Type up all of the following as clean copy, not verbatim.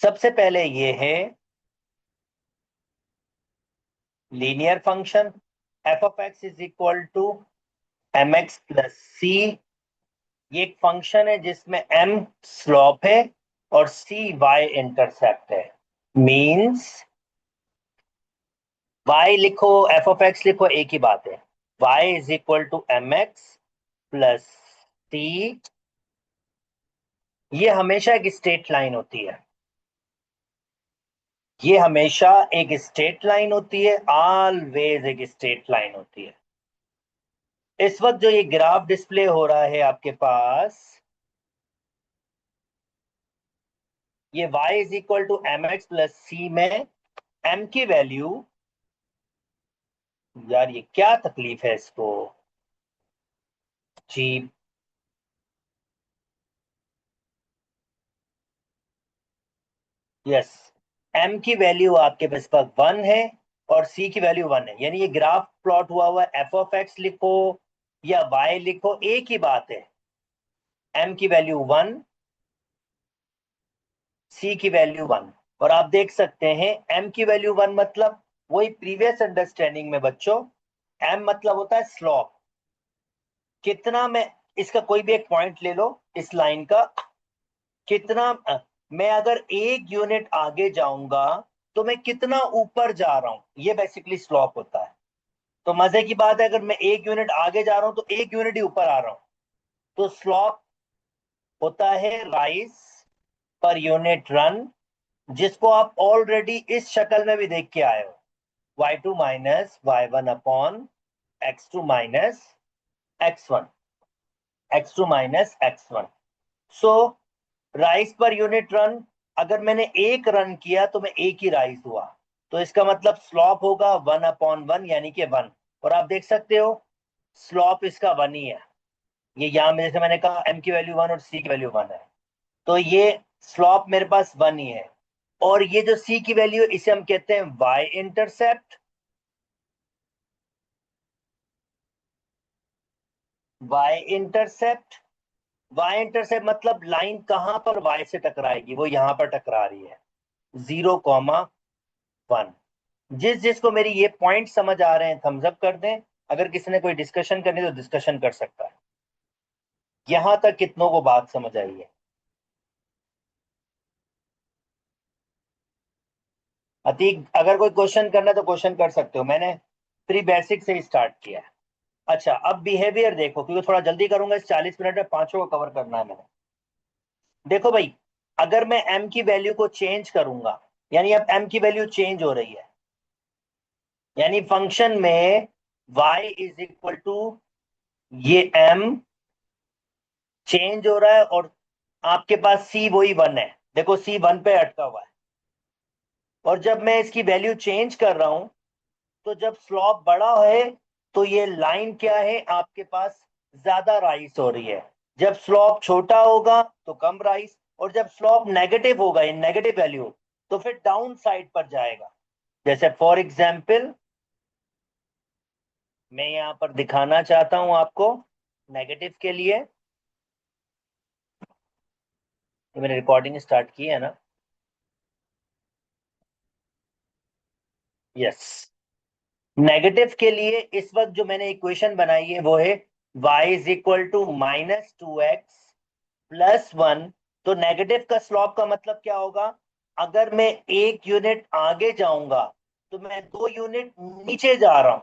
सबसे पहले ये है linear function F of X is equal to M X plus C. ये एक फंक्शन है जिसमें एम स्लोप है और सी वाई इंटरसेप्ट है। मींस वाई लिखो एफ ऑफ एक्स लिखो, एक ही बात है। Y is equal to M X plus C. ये हमेशा एक स्ट्रेट लाइन होती है। ये हमेशा एक स्ट्रेट लाइन होती है, ऑलवेज एक स्ट्रेट लाइन होती है। इस वक्त जो ये ग्राफ डिस्प्ले हो रहा है आपके पास, ये y is equal to M X plus C में m की वैल्यू, यार ये क्या तकलीफ है इसको जी। यस, m की वैल्यू आपके पास 1 है और c की वैल्यू 1 है, यानी ये ग्राफ प्लॉट हुआ हुआ है। एफ ऑफ एक्स लिखो या y लिखो, एक ही बात है। m की वैल्यू 1, c की वैल्यू 1। और आप देख सकते हैं m की वैल्यू 1 मतलब वही प्रीवियस अंडरस्टैंडिंग में बच्चों, m मतलब होता है स्लॉप। कितना मैं इसका कोई भी एक पॉइंट ले लो इस लाइन का, कितना मैं अगर 1 यूनिट आगे जाऊंगा तो मैं कितना ऊपर जा रहा हूं, ये बेसिकली स्लॉप होता है। तो मजे की बात है, अगर मैं 1 यूनिट आगे जा रहा हूं तो 1 यूनिट ही ऊपर आ रहा हूं, तो स्लॉप होता है राइज पर यूनिट रन, जिसको आप ऑलरेडी इस शक्ल में भी देख के आए हो। y2 minus y1 upon x2 minus x1, x2 minus x1। सो राइस पर यूनिट रन, अगर मैंने एक रन किया तो मैं एक ही राइस हुआ, तो इसका मतलब स्लॉप होगा 1/1 यानी कि 1। और आप देख सकते हो स्लॉप इसका 1 ही है। ये यहाँ में जैसे मैंने कहा m की वैल्यू 1 और c की वैल्यू 1 है, तो ये स्लॉप मेरे पास 1 ही है। और ये जो c की वैल्यू, इसे हम कहते हैं y इंटरसेप्ट। y इंटरसेप्ट, मतलब लाइन कहां पर y से टकराएगी, वो यहां पर टकरा रही है 0,1। जिस जिसको मेरी ये पॉइंट समझ आ रहे हैं थम्स अप कर दें। अगर किसी ने कोई डिस्कशन करनी तो डिस्कशन कर सकता है। यहां तक कितनों को बात समझ आई है? अतीक, अगर कोई क्वेश्चन करना है तो क्वेश्चन कर सकते हो, मैंने प्री बेसिक से ही स्टार्ट किया है। अच्छा, अब बिहेवियर देखो, क्योंकि थोड़ा जल्दी करूंगा, इस 40 मिनट में पांचों को कवर करना है मैंने। देखो भाई, अगर मैं m की वैल्यू को चेंज करूंगा, यानी अब m की वैल्यू चेंज हो रही है, यानी फंक्शन में y इज इक्वल टू ये m चेंज हो रहा है और आपके पास c वही 1 है। देखो c 1 पे अटका हुआ है, और जब मैं इसकी वैल्यू चेंज कर रहा हूं तो जब स्लॉप बड़ा है तो ये लाइन क्या है आपके पास, ज्यादा राइज हो रही है। जब स्लॉप छोटा होगा तो कम राइज, और जब स्लॉप नेगेटिव होगा इन नेगेटिव वैल्यू, तो फिर डाउन साइड पर जाएगा। जैसे फॉर एग्जाम्पल मैं यहां पर दिखाना चाहता हूं आपको नेगेटिव के लिए। तो मैंने रिकॉर्डिंग स्टार्ट की है ना? यस, नेगेटिव के लिए इस वक्त जो मैंने इक्वेशन बनाई है वो है y is equal to -2x plus 1। तो नेगेटिव का स्लॉप का मतलब क्या होगा, अगर मैं 1 यूनिट आगे जाऊंगा तो मैं 2 यूनिट नीचे जा रहा हूं।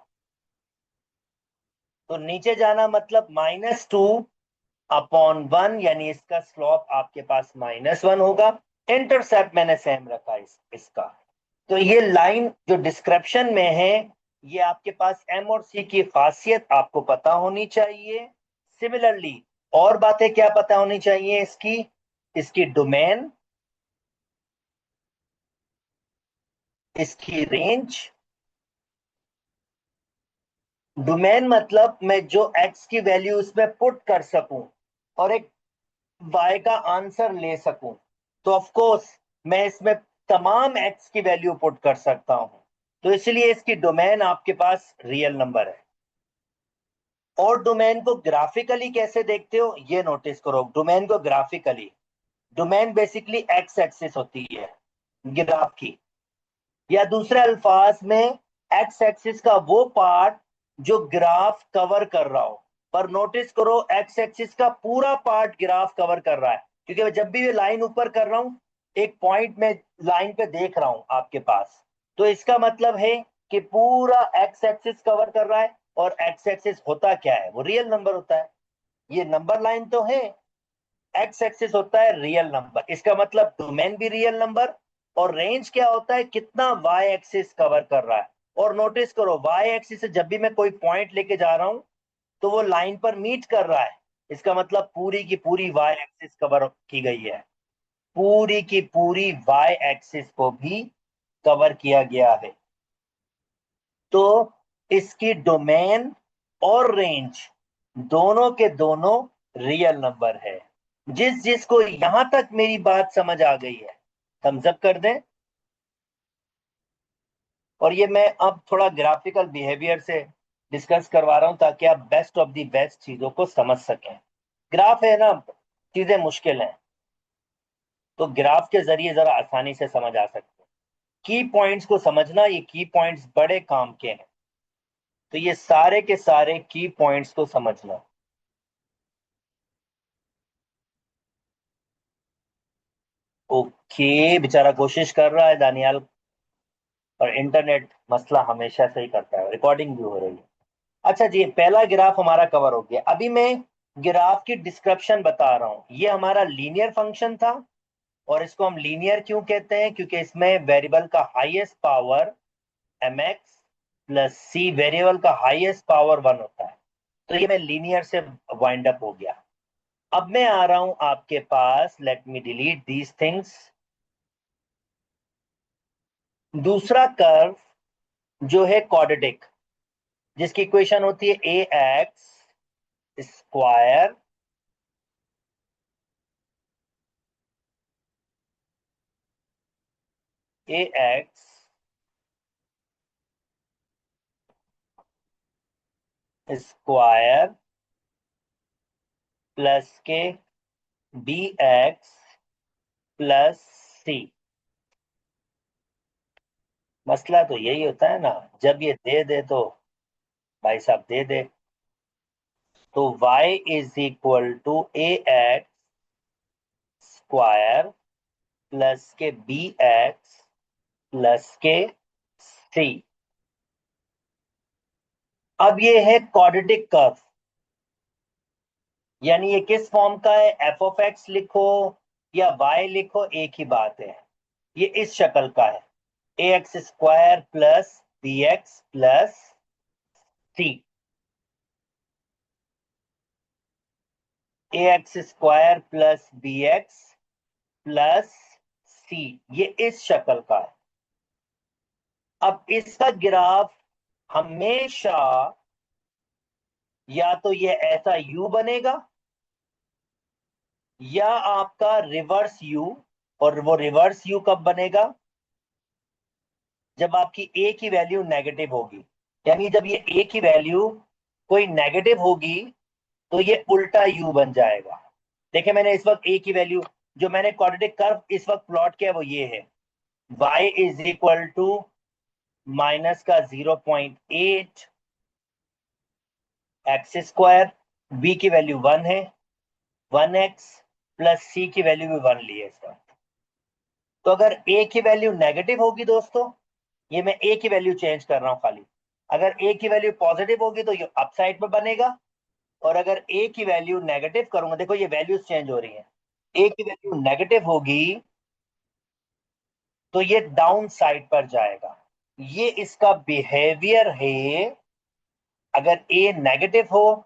तो नीचे जाना मतलब -2/1, यानी इसका स्लॉप आपके पास -1 होगा। इंटरसेप्ट मैंने सेम रखा इसका। तो ये लाइन जो डिस्क्रिप्शन में है, ये आपके पास एम और सी की खासियत आपको पता होनी चाहिए। सिमिलरली और बातें क्या पता होनी चाहिए इसकी, इसकी डोमेन, इसकी रेंज। डोमेन मतलब मैं जो एक्स की वैल्यू उसमें पुट कर सकूं और एक वाई का आंसर ले सकूं, तो ऑफ कोर्स मैं इसमें तमाम एक्स की वैल्यू पुट कर सकता हूं। तो इसलिए इसकी डोमेन आपके पास रियल नंबर है। और डोमेन को ग्राफिकली कैसे देखते हो ये नोटिस करो। डोमेन को graphically, domain basically x axis होती है। ग्राफ की, या दूसरे अल्फाज में एक्स एक्सिस का वो पार्ट जो ग्राफ कवर कर रहा हो। पर नोटिस करो एक्स एक्सिस का पूरा पार्ट ग्राफ कवर कर रहा है, क्योंकि जब भी ये लाइन ऊपर कर रहा हूं एक पॉइंट में लाइन पे देख रहा हूं आपके पास, तो इसका मतलब है कि पूरा एक्स एक्सिस कवर कर रहा है। और एक्स एक्सिस होता क्या है, वो रियल नंबर होता है। ये नंबर लाइन तो है, एक्स एक्सिस होता है रियल नंबर, इसका मतलब डोमेन भी रियल नंबर। और रेंज क्या होता है, कितना वाई एक्सिस कवर कर रहा है। और नोटिस करो वाई एक्सिस से जब भी मैं कोई पॉइंट लेके जा रहा हूं तो वो लाइन पर मीट कर रहा है, इसका मतलब पूरी की पूरी वाई एक्सिस कवर की गई है, पूरी की पूरी वाई एक्सिस को भी कवर किया गया है। तो इसकी डोमेन और रेंज दोनों के दोनों रियल नंबर है। जिसको यहां तक मेरी बात समझ आ गई है थम्स अप कर दें। और ये मैं अब थोड़ा ग्राफिकल बिहेवियर से डिस्कस करवा रहा हूं ताकि आप बेस्ट ऑफ द बेस्ट चीजों को समझ सकें। ग्राफ है ना, चीजें मुश्किल हैं, तो ग्राफ के जरिए जरा आसानी से समझ आ सकते हैं। की पॉइंट्स को समझना, ये की पॉइंट्स बड़े काम के हैं, तो ये सारे के सारे की पॉइंट्स को समझना। ओके, बेचारा कोशिश कर रहा है दानियाल, और इंटरनेट मसला हमेशा से ही करता है, रिकॉर्डिंग भी हो रही है। अच्छा जी, पहला ग्राफ हमारा कवर हो गया। अभी मैं ग्राफ की डिस्क्रिप्शन बता रहा हूं। ये हमारा लीनियर फंक्शन था, और इसको हम लीनियर क्यों कहते हैं, क्योंकि इसमें वेरिएबल का हाईएस्ट पावर mx प्लस सी, वेरिएबल का हाईएस्ट पावर 1 होता है। तो ये मैं लीनियर से वाइंड अप हो गया। अब मैं आ रहा हूं आपके पास, let me delete these things. दूसरा कर्व जो है क्वाड्रेटिक, जिसकी इक्वेशन होती है A X square A X square plus के बी एक्स प्लस सी। मसला तो यही होता है ना, जब ये दे दे तो भाई साहब दे दे। तो y is equal to A X square plus के B X plus K C. अब ये है क्वाड्रेटिक कर्व, यानी ये किस फॉर्म का है, एफ ऑफ एक्स लिखो या वाई लिखो एक ही बात है। ये इस शक्ल का है, A X square plus B X plus C. A X square plus B X plus C, ये इस शक्ल का है। अब इसका ग्राफ हमेशा या तो ये ऐसा यू बनेगा, या आपका रिवर्स यू। और वो रिवर्स यू कब बनेगा, जब आपकी ए की वैल्यू नेगेटिव होगी। यानी जब ये ए की वैल्यू कोई नेगेटिव होगी तो ये उल्टा यू बन जाएगा। देखिए मैंने इस वक्त ए की वैल्यू, जो मैंने क्वाड्रेटिक कर्व इस वक्त प्लॉट किया वो ये है, y is equal to minus का 0.8 एक्स स्क्वायर, बी की वैल्यू 1 है, 1x प्लस सी की वैल्यू भी 1 ली है इसका। तो अगर ए की वैल्यू नेगेटिव होगी दोस्तों, ये मैं ए की वैल्यू चेंज कर रहा हूं खाली, अगर ए की वैल्यू पॉजिटिव होगी तो ये अप साइड में बनेगा। और अगर ए की वैल्यू नेगेटिव करूंगा, देखो ये वैल्यूज चेंज हो रही है, ए की वैल्यू नेगेटिव होगी तो ये डाउन साइड पर जाएगा। ये इसका बिहेवियर है। अगर ए नेगेटिव हो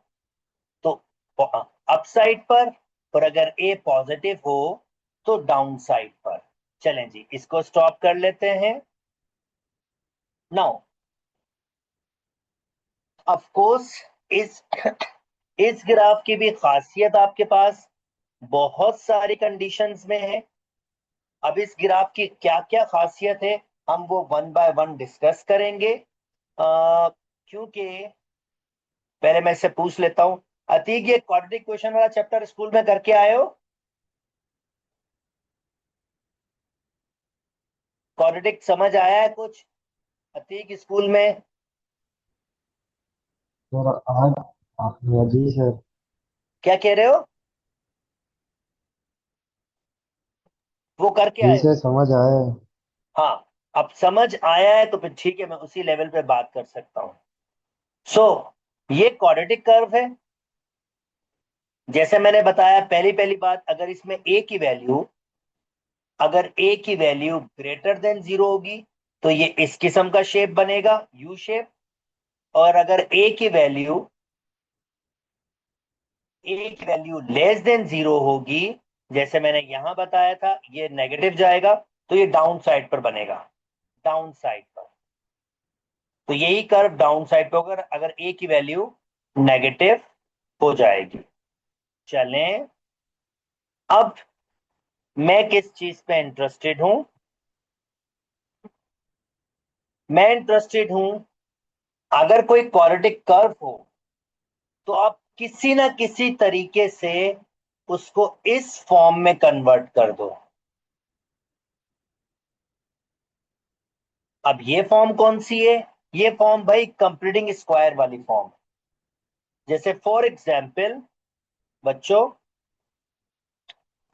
तो अप साइड पर, और अगर ए पॉजिटिव हो तो डाउन साइड पर। चलें जी, इसको स्टॉप कर लेते हैं। नाउ ऑफ कोर्स इस इस ग्राफ की भी खासियत आपके पास बहुत सारी कंडीशंस में है। अब इस ग्राफ की क्या क्या खासियत है हम वो वन बाय वन डिस्कस करेंगे। क्योंकि पहले मैं इससे पूछ लेता हूं, अतीक ये क्वाड्रेटिक क्वेश्चन वाला चैप्टर स्कूल में करके आए हो? क्वाड्रेटिक समझ आया है कुछ अतीक स्कूल में? सर आज आपने जी सर। क्या कह रहे हो? वो करके जी आए सर हो? समझ आया है। हाँ, अब समझ आया है तो फिर ठीक है, मैं उसी लेवल पे बात कर सकता हूँ। सो ये क्वाड्रेटिक कर्व है। जैसे मैंने बताया, पहली पहली बात, अगर इसमें ए की वैल्यू ग्रेटर देन 0 होगी तो ये इस किस्म का शेप बनेगा, यू शेप। और अगर ए की वैल्यू लेस देन 0 होगी, जैसे मैंने यहां बताया था, ये नेगेटिव जाएगा, तो ये डाउन साइड पर बनेगा, डाउन साइड पर। तो यही कर्व डाउन साइड पे होगा अगर ए की वैल्यू नेगेटिव हो जाएगी। चलें, अब मैं किस चीज पे इंटरेस्टेड हूं? मैं इंटरेस्टेड हूं, अगर कोई क्वाड्रेटिक कर्व हो तो आप किसी ना किसी तरीके से उसको इस फॉर्म में कन्वर्ट कर दो। अब ये फॉर्म कौन सी है? ये फॉर्म भाई कंप्लीटिंग स्क्वायर वाली फॉर्म। जैसे फॉर एग्जाम्पल बच्चों,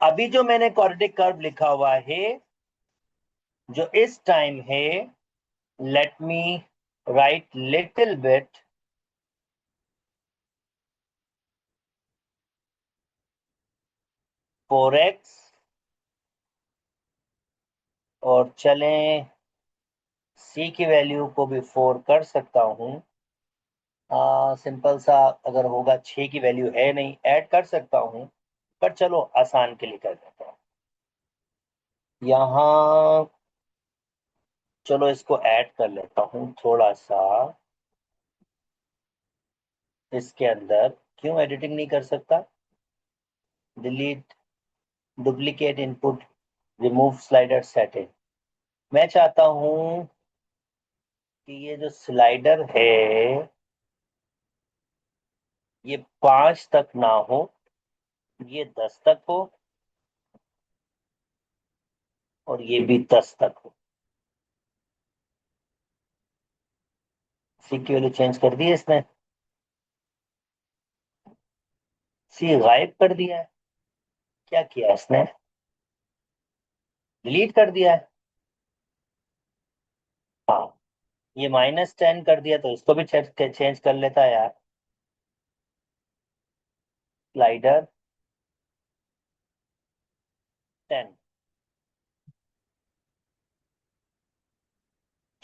अभी जो मैंने क्वाड्रेटिक कर्व लिखा हुआ है, जो इस टाइम है, let me right little bit. 4x, और चलें c की वैल्यू को भी 4 कर सकता हूं। सिंपल सा, अगर होगा 6 की वैल्यू है नहीं, ऐड कर सकता हूं, पर चलो आसान के लिए कर देता हूं यहां। चलो इसको ऐड कर लेता हूं थोड़ा सा इसके अंदर। क्यों एडिटिंग नहीं कर सकता? Delete duplicate input, remove slider setting. मैं चाहता हूं कि ये जो स्लाइडर है ये 5 तक ना हो, ये 10 तक हो, और ये भी 10 तक हो। सी की वैल्यू चेंज कर दी है इसने, सी गायब कर दिया है। क्या किया इसने? डिलीट कर दिया है। हाँ, ये -10 कर दिया, तो इसको भी चेंज कर लेता है यार। स्लाइडर 10।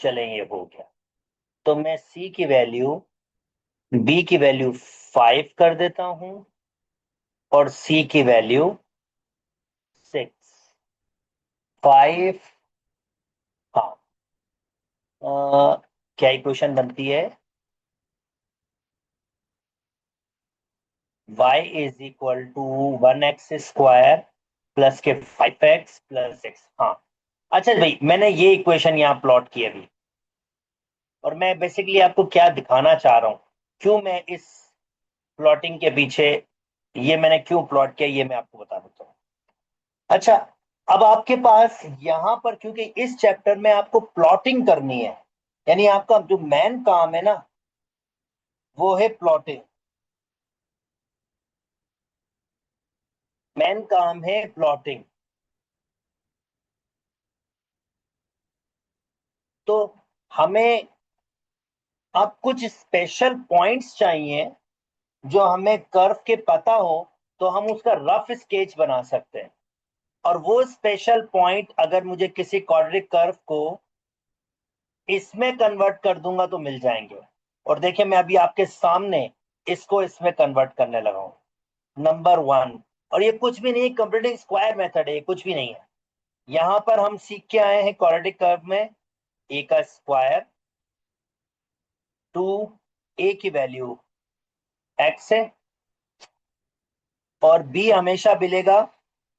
चलें, ये हो गया। तो मैं सी की वैल्यू, बी की वैल्यू 5 कर देता हूं, और सी की वैल्यू 6। 5। हाँ, क्या इक्वेशन बनती है? y is equal to 1x² plus के 5x प्लस 6। हाँ, अच्छा भाई, मैंने ये इक्वेशन यहाँ प्लॉट की अभी, और मैं बेसिकली आपको क्या दिखाना चाह रहा हूँ, क्यों मैं इस प्लॉटिंग के पीछे, ये मैंने क्यों प्लॉट किया, ये मैं आपको बता देता हूँ। अच्छा, अब आपके पास यहां पर, क्योंकि इस चैप्टर में आपको प्लॉटिंग करनी है, यानी आपका जो मेन काम है ना, वो है प्लॉटिंग। मेन काम है प्लॉटिंग। तो हमें अब कुछ स्पेशल पॉइंट्स चाहिए जो हमें कर्व के पता हो, तो हम उसका रफ स्केच बना सकते हैं। और वो स्पेशल पॉइंट अगर मुझे किसी क्वाड्रेटिक कर्व को इसमें कन्वर्ट कर दूंगा तो मिल जाएंगे। और देखिए, मैं अभी आपके सामने इसको इसमें कन्वर्ट करने लगा हूं। नंबर 1, और ये कुछ भी नहीं, कंप्लीटिंग स्क्वायर मेथड है, ये कुछ भी नहीं है। यहां पर हम सीख के आए हैं क्वाड्रेटिक कर्व में ए का स्क्वायर, 2, ए की वैल्यू एक्स है, और बी हमेशा मिलेगा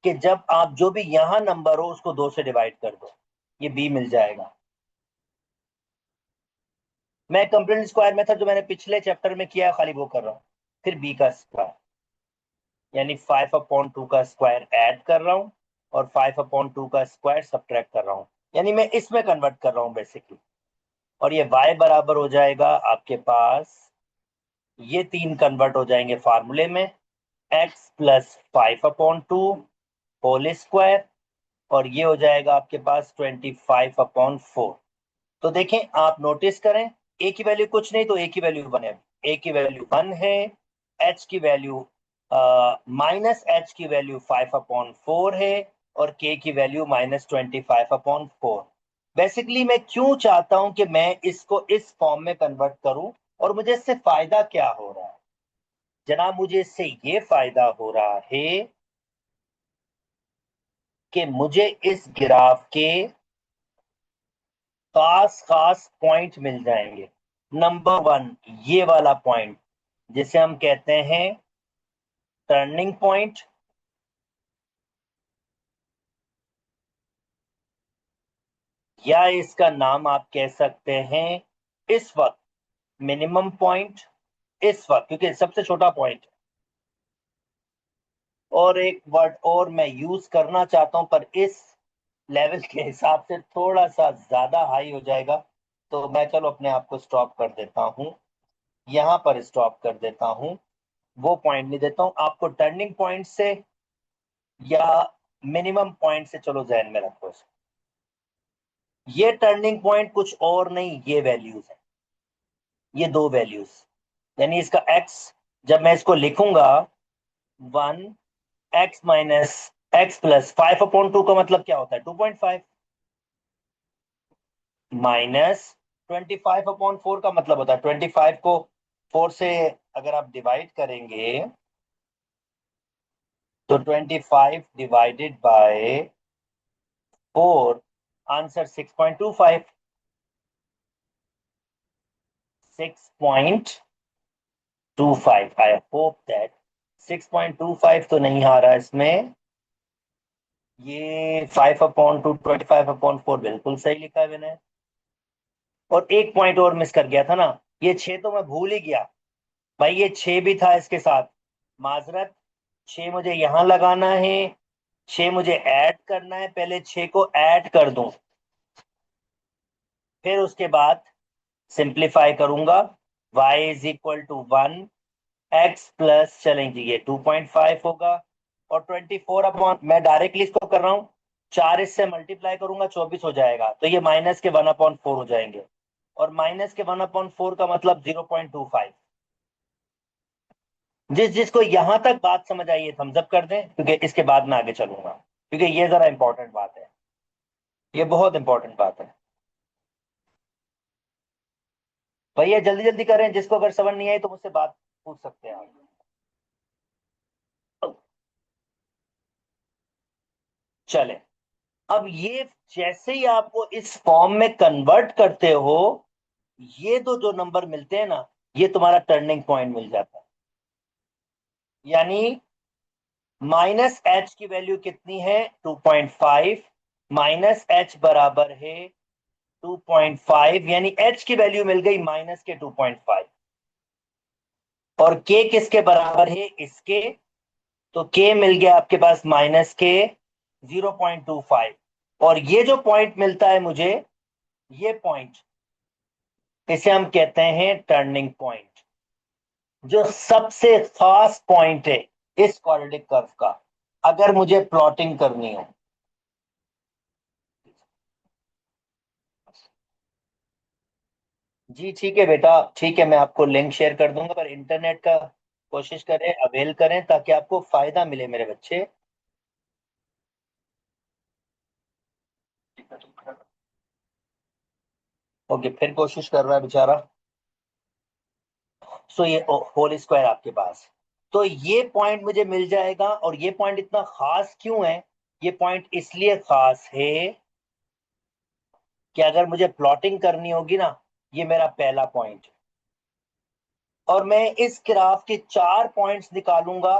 कि जब आप जो भी यहां नंबर हो उसको 2 से डिवाइड कर दो, ये बी मिल जाएगा। मैं कंप्लीट स्क्वायर मेथड जो मैंने पिछले चैप्टर में किया है खाली वो कर रहा हूं। फिर बी का स्क्वायर, यानी 5/2 का स्क्वायर ऐड कर रहा हूं, और 5/2 का स्क्वायर सब्ट्रैक्ट कर रहा हूं, यानी मैं इसमें कन्वर्ट कर रहा हूं बेसिकली। और ये y बराबर हो जाएगा आपके पास, ये तीन कन्वर्ट हो जाएंगे फार्मूले में, x+5/2 होल स्क्वायर, और ये हो जाएगा आपके पास 25/4। तो देखें, आप नोटिस करें, ए की वैल्यू कुछ नहीं तो ए की वैल्यू 1 है, ए की वैल्यू 1 है, एच की वैल्यू माइनस एच की वैल्यू 5/4 है, और के की वैल्यू -25/4। बेसिकली मैं क्यों चाहता हूं कि मैं इसको इस फॉर्म में कन्वर्ट करूं, और मुझे इससे फायदा क्या हो रहा है जनाब? मुझे इससे ये फायदा हो रहा है कि मुझे इस ग्राफ के खास खास पॉइंट मिल जाएंगे। नंबर 1, ये वाला पॉइंट जिसे हम कहते हैं टर्निंग पॉइंट, या इसका नाम आप कह सकते हैं इस वक्त मिनिमम पॉइंट, इस वक्त क्योंकि सबसे छोटा पॉइंट। और एक वर्ड और मैं यूज करना चाहता हूं, पर इस लेवल के हिसाब से थोड़ा सा ज्यादा हाई हो जाएगा, तो मैं चलो अपने आप को स्टॉप कर देता हूं, यहां पर स्टॉप कर देता हूं, वो पॉइंट नहीं देता हूं आपको। टर्निंग पॉइंट से या मिनिमम पॉइंट से चलो जहन में रखो इसको। ये टर्निंग पॉइंट कुछ और नहीं, ये वैल्यूज है, ये दो वैल्यूज, यानी इसका x, जब मैं इसको लिखूंगा 1x-x+5/2 का मतलब क्या होता है? 2.5 माइनस 25/4 का मतलब होता है 25 को 4 से अगर आप डिवाइड करेंगे तो 25 divided by 4, answer 6.25। 6.25, I hope that 6.25 तो नहीं आ रहा इसमें, ये 5/2 25/4 बिल्कुल सही लिखा है मैंने। और एक पॉइंट और मिस कर गया था ना, ये 6 तो मैं भूल ही गया भाई, ये 6 भी था इसके साथ, माजरत। 6 मुझे यहां लगाना है, 6 मुझे ऐड करना है, पहले 6 को ऐड कर दूं, फिर उसके बाद सिंप्लीफाई करूंगा। y is equal to 1, x plus चलेंगे ये 2.5 होगा, और 24 मैं डायरेक्टली इसको कर रहा हूँ, 4 इससे मल्टीप्लाई करूंगा 24 हो जाएगा, तो ये माइनस के 1/4 हो जाएंगे, और माइनस के 1/4 का मतलब 0.25। जिस जिसको यहां तक बात समझ आई है थम्स अप कर दें, क्योंकि इसके बाद मैं आगे चलूंगा, क्योंकि ये जरा इंपॉर्टेंट बात है, ये बहुत इंपॉर्टेंट बात है। भैया जल्दी जल्दी करें, जिसको अगर समझ नहीं आई तो मुझसे बात पूछ सकते हैं आप। चले, अब ये जैसे ही आपको इस फॉर्म में कन्वर्ट करते हो, ये तो जो नंबर मिलते हैं ना, ये तुम्हारा टर्निंग पॉइंट मिल जाता है। यानी माइनस एच की वैल्यू कितनी है? 2.5, माइनस एच बराबर है 2.5, यानी एच की वैल्यू मिल गई माइनस के 2.5, और के किसके बराबर है? इसके, तो के मिल गया आपके पास माइनस के 0.25, और ये जो पॉइंट मिलता है मुझे, ये पॉइंट, इसे हम कहते हैं टर्निंग पॉइंट, जो सबसे खास पॉइंट है इस क्वाड्रेटिक कर्व का, अगर मुझे प्लॉटिंग करनी हो। जी ठीक है बेटा, ठीक है, मैं आपको लिंक शेयर कर दूंगा, पर इंटरनेट का कोशिश करें, अवेल करें, ताकि आपको फायदा मिले मेरे बच्चे। ओके, फिर कोशिश कर रहा है बेचारा। सो ये होल स्क्वायर आपके पास, तो ये पॉइंट मुझे मिल जाएगा। और ये पॉइंट इतना खास क्यों है? ये पॉइंट इसलिए खास है कि अगर मुझे प्लॉटिंग करनी होगी ना, ये मेरा पहला पॉइंट, और मैं इस ग्राफ के 4 पॉइंट्स निकालूंगा,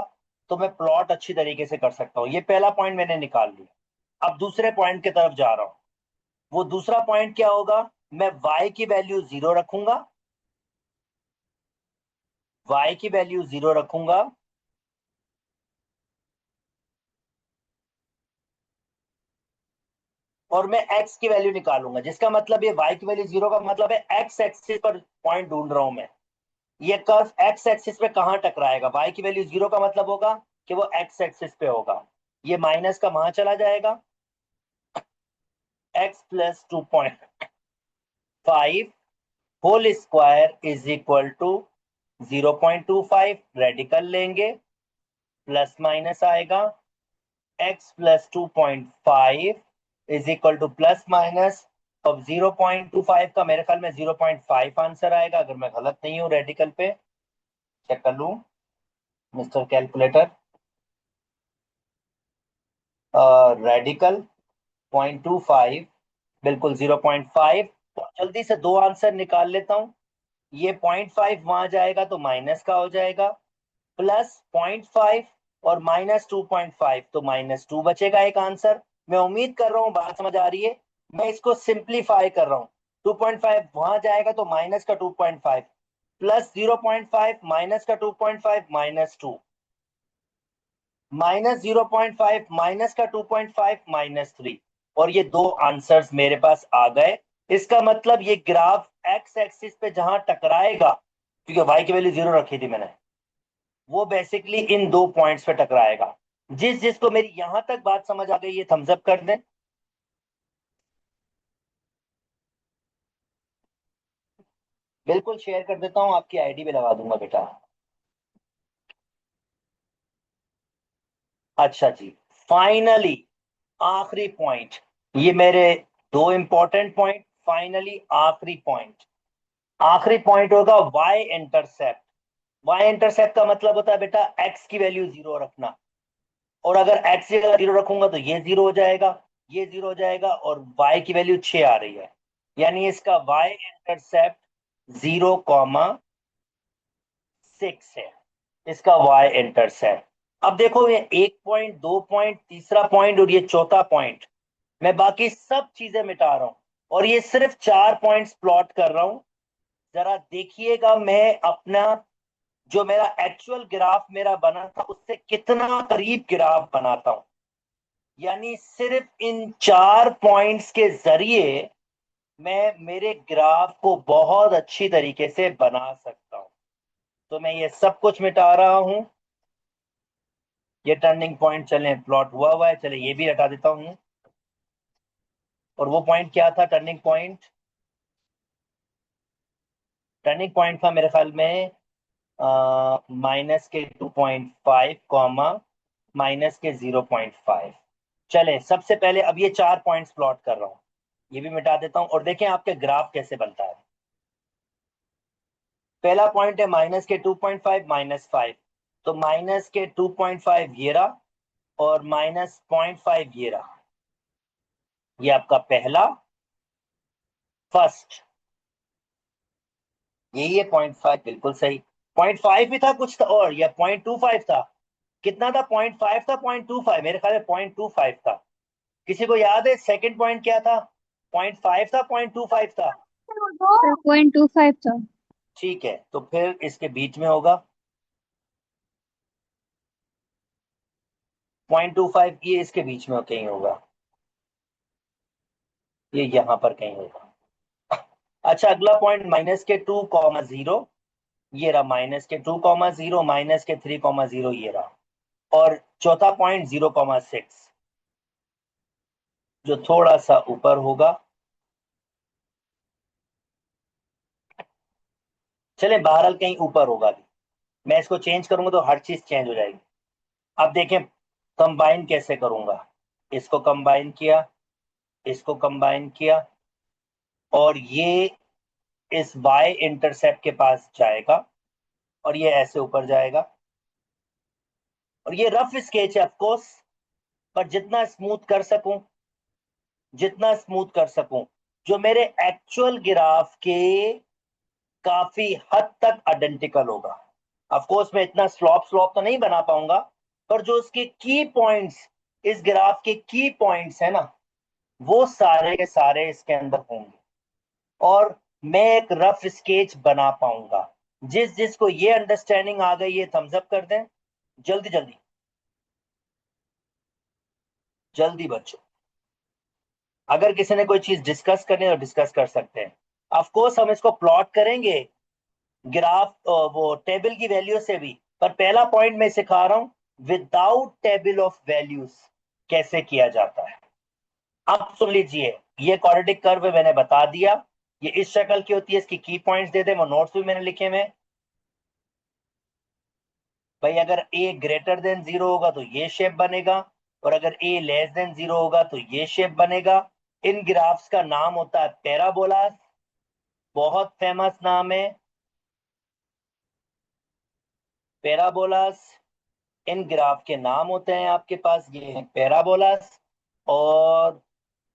तो मैं प्लॉट अच्छी तरीके से कर सकता हूं। ये पहला पॉइंट मैंने निकाल लिया, अब दूसरे पॉइंट की तरफ जा रहा हूं। वो दूसरा पॉइंट क्या होगा? मैं y की वैल्यू 0 रखूंगा, y की वैल्यू 0 रखूंगा, और मैं x की वैल्यू निकालूंगा, जिसका मतलब ये y की वैल्यू 0 का मतलब है x एक्सिस पर पॉइंट ढूंढ रहा हूं मैं। ये कर्व x एक्सिस पे कहाँ टकराएगा, y की वैल्यू 0 का मतलब होगा कि वो x एक्सिस पे होगा। ये माइनस का वहां चला जाएगा, x plus 2.5 whole square is equal to 0.25। Radical लेंगे, प्लस माइनस आएगा, x plus 2.5 is equal to plus minus. अब 0.25 का मेरे ख्याल में 0.5 आंसर आएगा, अगर मैं गलत नहीं हूँ। रेडिकल पे चेक कर लूँ मिस्टर कैलकुलेटर। रेडिकल 0.25, बिल्कुल 0.5। जल्दी से दो आंसर निकाल लेता हूँ। ये 0.5 वहां जाएगा तो माइनस का हो जाएगा, प्लस 0.5 और -2.5 तो -2 बचेगा एक आंसर। मैं उम्मीद कर रहा हूँ बात समझ आ रही है। मैं इसको सिंप्लीफाई कर रहा हूँ। 2.5 वहां जाएगा तो माइनस का 2.5 प्लस 0.5 माइनस का 2.5 -2 -0.5 माइनस का 2.5 -3। और ये दो आंसर्स मेरे पास आ गए। इसका मतलब ये ग्राफ एक्स एक्सिस पे जहां टकराएगा, क्योंकि वाई की वैल्यू 0 रखी थी मैंने, वो बेसिकली इन दो पॉइंट्स पे टकराएगा। जिसको मेरी यहां तक बात समझ आ गई ये थम्स अप कर दें। बिल्कुल शेयर कर देता हूं, आपकी आईडी भी लगा दूंगा बेटा। अच्छा जी, फाइनली आखिरी पॉइंट, ये मेरे दो इंपॉर्टेंट पॉइंट, फाइनली आखिरी पॉइंट। आखिरी पॉइंट होगा वाई इंटरसेप्ट। वाई इंटरसेप्ट का मतलब होता है बेटा एक्स की वैल्यू 0 रखना। और अगर एक्स की जगह 0 रखूंगा तो ये 0 हो जाएगा, ये 0 हो जाएगा, और वाई की वैल्यू 6 आ रही है। यानी इसका वाई इंटरसेप्ट 0,6 है, इसका वाई इंटरसेप्ट। अब देखो ये एक पॉइंट, दो पॉइंट, तीसरा पॉइंट और ये चौथा पॉइंट, मैं बाकी सब चीजें मिटा रहा हूं और ये सिर्फ 4 पॉइंट्स प्लॉट कर रहा हूं। जरा देखिएगा मैं अपना जो मेरा एक्चुअल ग्राफ मेरा बना था उससे कितना करीब ग्राफ बनाता हूं। यानी सिर्फ इन 4 पॉइंट्स के जरिए मैं मेरे ग्राफ को बहुत अच्छी तरीके से बना सकता हूं। तो मैं ये सब कुछ मिटा रहा हूं। ये टर्निंग पॉइंट चले प्लॉट हुआ हुआ है, चले ये भी हटा देता हूं। और वो पॉइंट क्या था टर्निंग पॉइंट? टर्निंग पॉइंट था मेरे ख्याल में -2.5 कॉमा -0.5। चले सबसे पहले अब ये 4 पॉइंट्स प्लॉट कर रहा हूं, ये भी मिटा देता हूं और देखें आपके ग्राफ कैसे बनता है। पहला पॉइंट है -2.5 -5, तो -2.5 ये रहा और -0.5 ये रहा। ये आपका पहला फर्स्ट, यही है 0.5, बिल्कुल सही। 0.5 भी था कुछ था और या 0.25 था? कितना था? 0.5 था, 0.25? मेरे ख्याल में 0.25 था। किसी को याद है सेकंड पॉइंट क्या था? 0.5 था, 0.25 था? 0.25 था। ठीक है, तो फिर इसके बीच में होगा 0.25, ये इसके बीच में कहीं होगा, ये यहां पर कहीं होगा। अच्छा, अगला पॉइंट -2,0, ये रहा -2,0, -3,0 ये रहा। और चौथा पॉइंट 0,6 जो थोड़ा सा ऊपर होगा। चले बहरहाल कहीं ऊपर होगा भी, मैं इसको चेंज करूंगा तो हर चीज चेंज हो जाएगी। अब देखें कंबाइन कैसे करूंगा। इसको कंबाइन किया, इसको कंबाइन किया, और ये इस वाई इंटरसेप्ट के पास जाएगा और ये ऐसे ऊपर जाएगा। और ये रफ स्केच है ऑफ कोर्स, पर जितना स्मूथ कर सकूं, जितना स्मूथ कर सकूं, जो मेरे एक्चुअल ग्राफ के काफी हद तक आइडेंटिकल होगा। ऑफ कोर्स मैं इतना स्लॉप स्लॉप तो नहीं बना पाऊंगा, पर जो उसके की पॉइंट्स, इस ग्राफ के की पॉइंट्स है ना, वो सारे के सारे इसके अंदर होंगे और मैं एक रफ स्केच बना पाऊंगा। जिसको ये अंडरस्टैंडिंग आ गई, ये थम्स अप कर दें। जल्दी जल्दी, जल्दी बच्चों। अगर किसी ने कोई चीज डिस्कस करनी है तो डिस्कस कर सकते हैं। ऑफ कोर्स हम इसको प्लॉट करेंगे ग्राफ वो टेबल की वैल्यू से भी, पर पहला पॉइंट मैं सिखा रहा हूं विदाउट टेबल ऑफ वैल्यूज कैसे किया जाता है। अब सुन लीजिए, ये क्वाड्रेटिक कर्व मैंने बता दिया, ये इस शक्ल की होती है, इसकी की पॉइंट्स दे दे, वो नोट्स भी मैंने लिखे हुए हैं। भाई अगर a ग्रेटर देन 0 होगा तो ये शेप बनेगा, और अगर a लेस देन 0 होगा तो ये शेप बनेगा। इन ग्राफ्स का नाम होता है पैराबोलास, बहुत फेमस नाम है पैराबोलास। इन ग्राफ के नाम होते हैं आपके पास, ये है पैराबोलास। और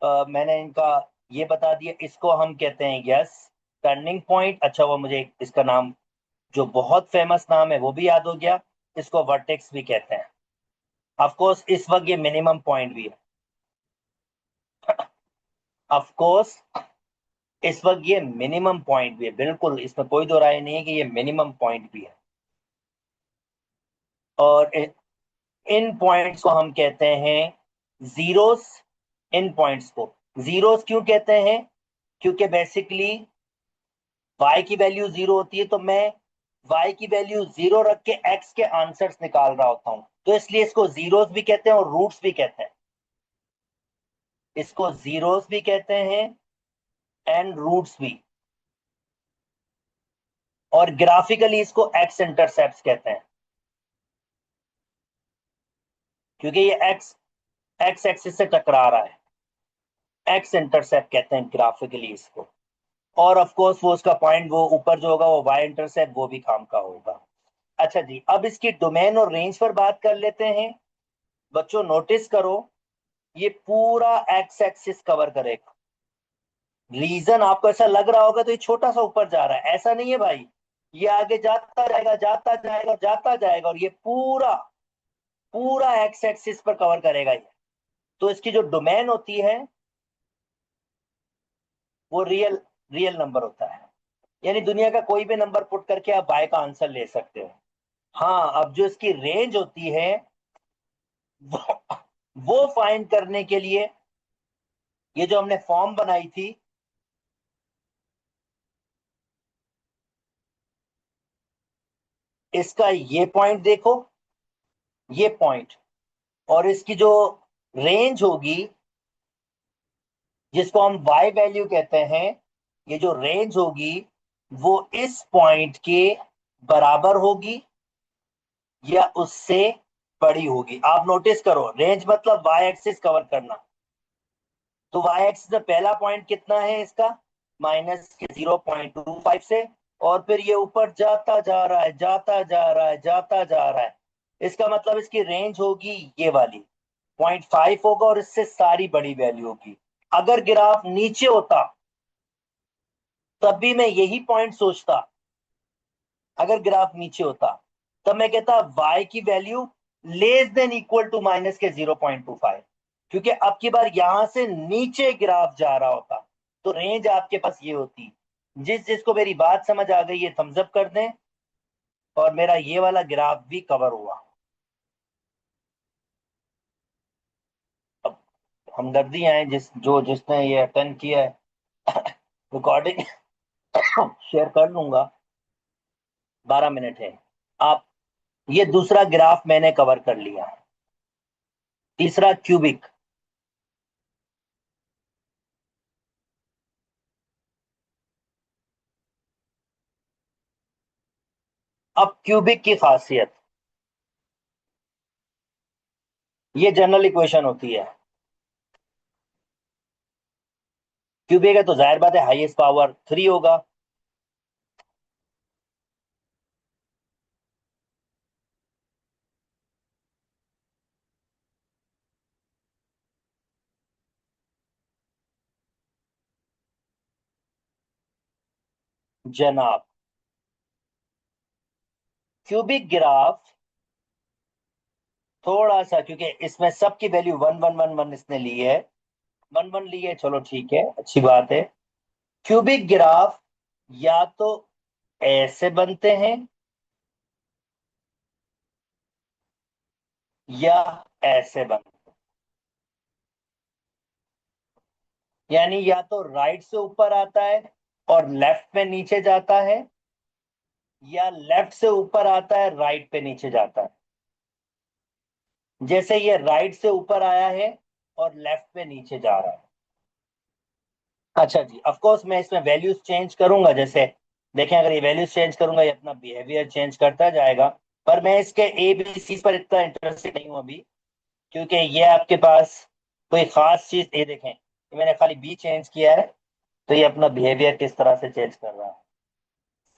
मैंने इनका ये बता दिया, इसको हम कहते हैं यस टर्निंग पॉइंट। अच्छा वो मुझे इसका नाम जो बहुत फेमस नाम है वो भी याद हो गया, इसको वर्टेक्स भी कहते हैं। ऑफ कोर्स इस वक्त ये मिनिमम पॉइंट भी है, ऑफ कोर्स इस वक्त ये मिनिमम पॉइंट भी है, बिल्कुल इसमें कोई दो राय नहीं है कि ये मिनिमम पॉइंट भी है। और इन पॉइंट्स को हम कहते हैं जीरोस। इन पॉइंट्स को जीरोस क्यों कहते हैं? क्योंकि बेसिकली y की वैल्यू 0 होती है, तो मैं y की वैल्यू 0 रख के x के आंसर्स निकाल रहा होता हूं, तो इसलिए इसको जीरोस भी कहते हैं और रूट्स भी कहते हैं। इसको जीरोस भी कहते हैं एंड रूट्स भी, और ग्राफिकली इसको एक्स इंटरसेप्ट कहते हैं, क्योंकि ये एक्स एक्स एक्सिस से टकरा रहा है। एक्स इंटरसेप्ट कहते हैं ग्राफिकली इसको। और ऑफ कोर्स वो उसका पॉइंट वो ऊपर जो होगा वो वाई इंटरसेप्ट, वो भी काम का होगा। अच्छा जी, अब इसकी डोमेन और रेंज पर बात कर लेते हैं। बच्चों नोटिस करो, ये पूरा एक्स एक्सिस कवर करेगा। रीजन आपको ऐसा लग रहा होगा तो ये छोटा सा ऊपर जा रहा है, ऐसा नहीं है भाई। ये आगे जाता जाएगा जाता जाएगा जाता जाएगा, और ये पूरा पूरा एक्स एक्सिस पर कवर करेगा ये। तो इसकी जो डोमेन होती है वो रियल रियल नंबर होता है, यानी दुनिया का कोई भी नंबर पुट करके आप बाय का आंसर ले सकते हो। हाँ, अब जो इसकी रेंज होती है वो वो फाइंड करने के लिए ये जो हमने फॉर्म बनाई थी, इसका ये पॉइंट देखो, ये पॉइंट, और इसकी जो रेंज होगी जिसको हम y वैल्यू कहते हैं, ये जो रेंज होगी वो इस पॉइंट के बराबर होगी या उससे बड़ी होगी। आप नोटिस करो, रेंज मतलब y एक्सिस कवर करना, तो y एक्सिस में पहला पॉइंट कितना है इसका, माइनस के 0.25 से, और फिर ये ऊपर जाता जा रहा है जाता जा रहा है जाता जा रहा है। इसका मतलब इसकी रेंज होगी ये वाली 0.5 होगा, और इससे सारी बड़ी वैल्यू होगी। अगर ग्राफ नीचे होता तब भी मैं यही पॉइंट सोचता, अगर ग्राफ नीचे होता तब मैं कहता y की value less than equal to minus के 0.25, क्योंकि अब की बार यहां से नीचे ग्राफ जा रहा होता, तो रेंज आपके पास ये होती। जिसको मेरी बात समझ आ गई है थम्स अप कर दें, और मेरा ये वाला ग्राफ भी कवर हुआ। अब हमदर्दी आए जिसने ये अटेंड किया है, रिकॉर्डिंग शेयर कर लूंगा, 12 मिनट है। आप ये दूसरा ग्राफ मैंने कवर कर लिया। तीसरा क्यूबिक। अब क्यूबिक की खासियत, ये जनरल इक्वेशन होती है। क्यूबिक है तो जाहिर बात है हाईएस्ट पावर 3 होगा। जनाब, क्यूबिक ग्राफ थोड़ा सा, क्योंकि इसमें सबकी वैल्यू 1 1 1 1 इसने ली है, 1 1 ली है, चलो ठीक है, अच्छी बात है। क्यूबिक ग्राफ या तो ऐसे बनते हैं या ऐसे बनते यानी या तो राइट से ऊपर आता है और लेफ्ट में नीचे जाता है, या लेफ्ट से ऊपर आता है राइट पे नीचे जाता है। जैसे ये राइट से ऊपर आया है और लेफ्ट पे नीचे जा रहा है। अच्छा जी, ऑफ कोर्स मैं इसमें वैल्यूज चेंज करूंगा। जैसे देखें, अगर ये वैल्यूज चेंज करूंगा ये अपना बिहेवियर चेंज करता जाएगा। पर मैं इसके ए बी सी पर इतना इंटरेस्टेड नहीं हूं अभी, क्योंकि ये आपके पास कोई खास चीज, ये देखें मैंने खाली बी चेंज किया है, तो ये अपना बिहेवियर किस तरह से चेंज कर रहा है।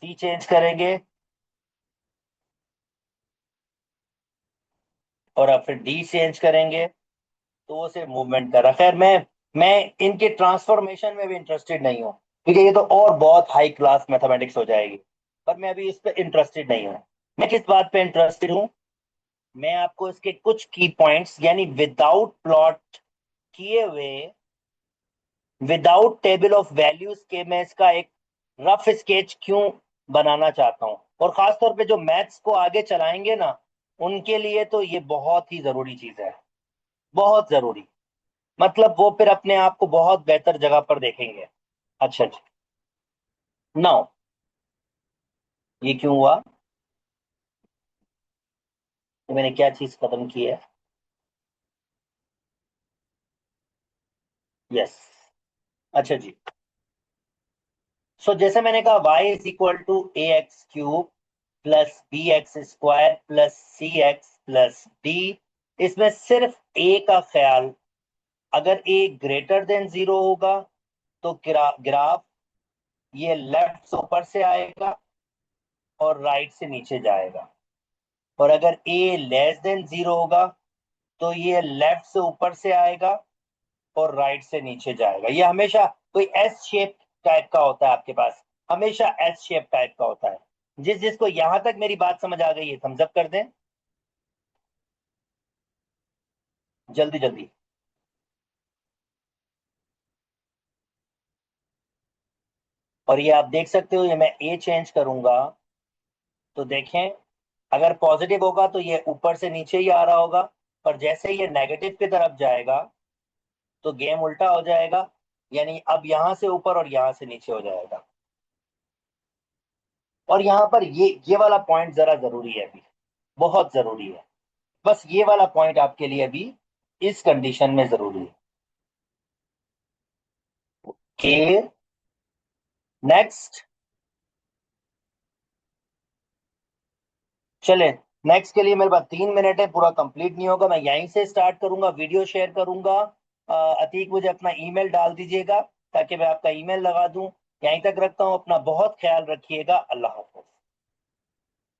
सी चेंज करेंगे और अब फिर डी चेंज करेंगे तो वो सिर्फ मूवमेंट कर रहा है। खैर मैं इनके ट्रांसफॉर्मेशन में भी इंटरेस्टेड नहीं हूँ, क्योंकि ये तो और बहुत हाई क्लास मैथमेटिक्स हो जाएगी। पर मैं अभी इस पे इंटरेस्टेड नहीं हूँ। मैं किस बात पे इंटरेस्टेड हूँ, मैं आपको इसके कुछ की पॉइंट्स, यानी विदाउट प्लॉट किए हुए, विदाउट टेबल ऑफ वैल्यूज के, मैं इसका एक रफ स्केच क्यों बनाना चाहता हूँ। और खासतौर पे जो मैथ्स को आगे चलाएंगे ना, उनके लिए तो ये बहुत ही जरूरी चीज है, बहुत जरूरी। मतलब वो फिर अपने आप को बहुत बेहतर जगह पर देखेंगे। अच्छा जी, नाउ ये क्यों हुआ, तो मैंने क्या चीज खत्म की है। यस, अच्छा जी। सो जैसे मैंने कहा y is equal to A x cube plus B x square plus c x plus d. इसमें सिर्फ a का ख्याल, अगर a ग्रेटर देन 0 होगा तो ग्राफ ये लेफ्ट से ऊपर से आएगा और राइट से नीचे जाएगा। और अगर a लेस देन 0 होगा तो ये लेफ्ट से ऊपर से आएगा और राइट से नीचे जाएगा। ये हमेशा कोई एस शेप टाइप का होता है आपके पास, हमेशा एस शेप टाइप का होता है। जिसको यहां तक मेरी बात समझ आ गई है थम्स अप कर दें, जल्दी जल्दी। और ये आप देख सकते हो, ये मैं ए चेंज करूंगा तो देखें, अगर पॉजिटिव होगा तो ये ऊपर से नीचे ही आ रहा होगा, पर जैसे ये नेगेटिव की तरफ जाएगा तो गेम उल्टा हो जाएगा, यानी अब यहां से ऊपर और यहां से नीचे हो जाएगा। और यहां पर ये वाला पॉइंट जरा जरूरी है अभी, बहुत जरूरी है। बस ये वाला पॉइंट आपके लिए अभी इस कंडीशन में जरूरी है कि नेक्स्ट, चले नेक्स्ट के लिए मेरे पास 3 मिनट है, पूरा कंप्लीट नहीं होगा। मैं यहीं से स्टार्ट करूंगा, वीडियो शेयर करूंगा। अतीक मुझे अपना ईमेल डाल दीजिएगा ताकि मैं आपका ईमेल लगा दूं। यहीं तक रखता हूं, अपना बहुत ख्याल रखिएगा। अल्लाह हाफ़िज़।